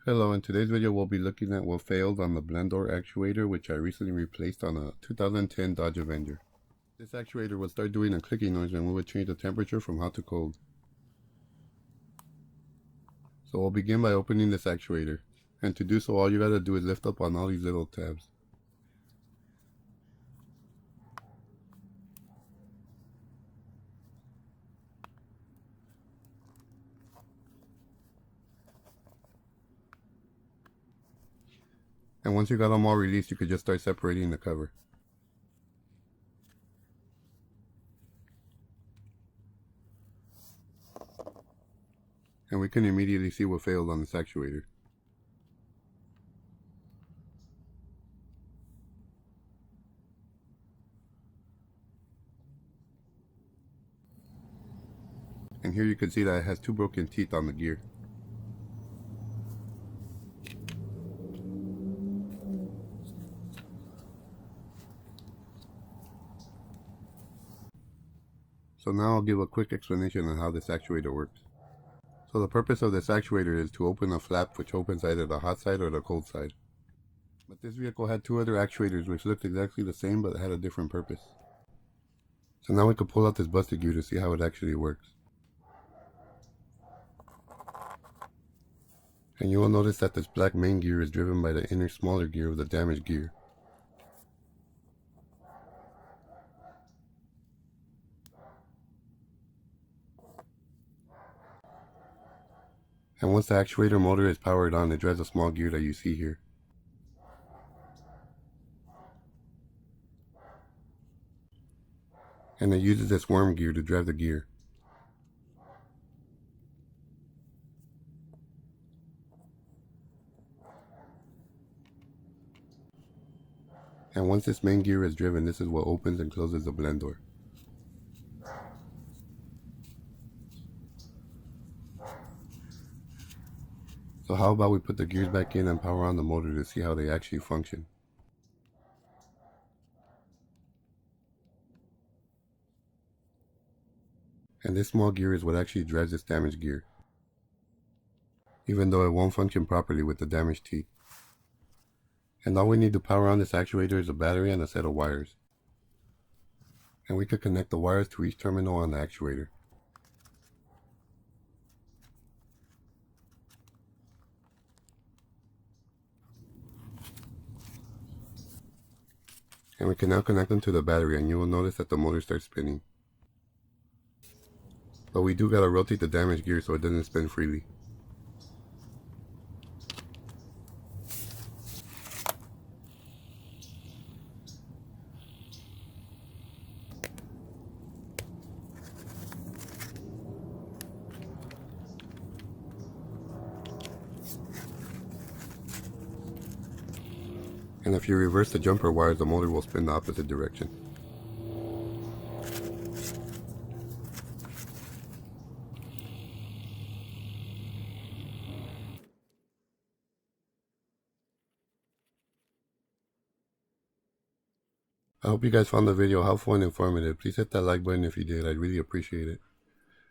Hello, in today's video we'll be looking at what failed on the Door Actuator, which I recently replaced on a 2010 Dodge Avenger. This actuator will start doing a clicking noise when we would change the temperature from hot to cold. So we'll begin by opening this actuator, and to do so all you gotta do is lift up on all these little tabs. And once you got them all released, you could just start separating the cover. And we can immediately see what failed on this actuator. And here you can see that it has two broken teeth on the gear. So now I'll give a quick explanation on how this actuator works. So the purpose of this actuator is to open a flap which opens either the hot side or the cold side. But this vehicle had two other actuators which looked exactly the same but had a different purpose. So now we can pull out this busted gear to see how it actually works. And you will notice that this black main gear is driven by the inner smaller gear of the damaged gear. And once the actuator motor is powered on, it drives a small gear that you see here. And it uses this worm gear to drive the gear. And once this main gear is driven, this is what opens and closes the blend door. So how about we put the gears back in and power on the motor to see how they actually function. And this small gear is what actually drives this damaged gear, even though it won't function properly with the damaged teeth. And all we need to power on this actuator is a battery and a set of wires. And we could connect the wires to each terminal on the actuator. And we can now connect them to the battery, and you will notice that the motor starts spinning. But we do gotta rotate the damaged gear so it doesn't spin freely. And if you reverse the jumper wires, the motor will spin the opposite direction. I hope you guys found the video helpful and informative. Please hit that like button if you did, I'd really appreciate it.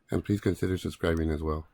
And please consider subscribing as well.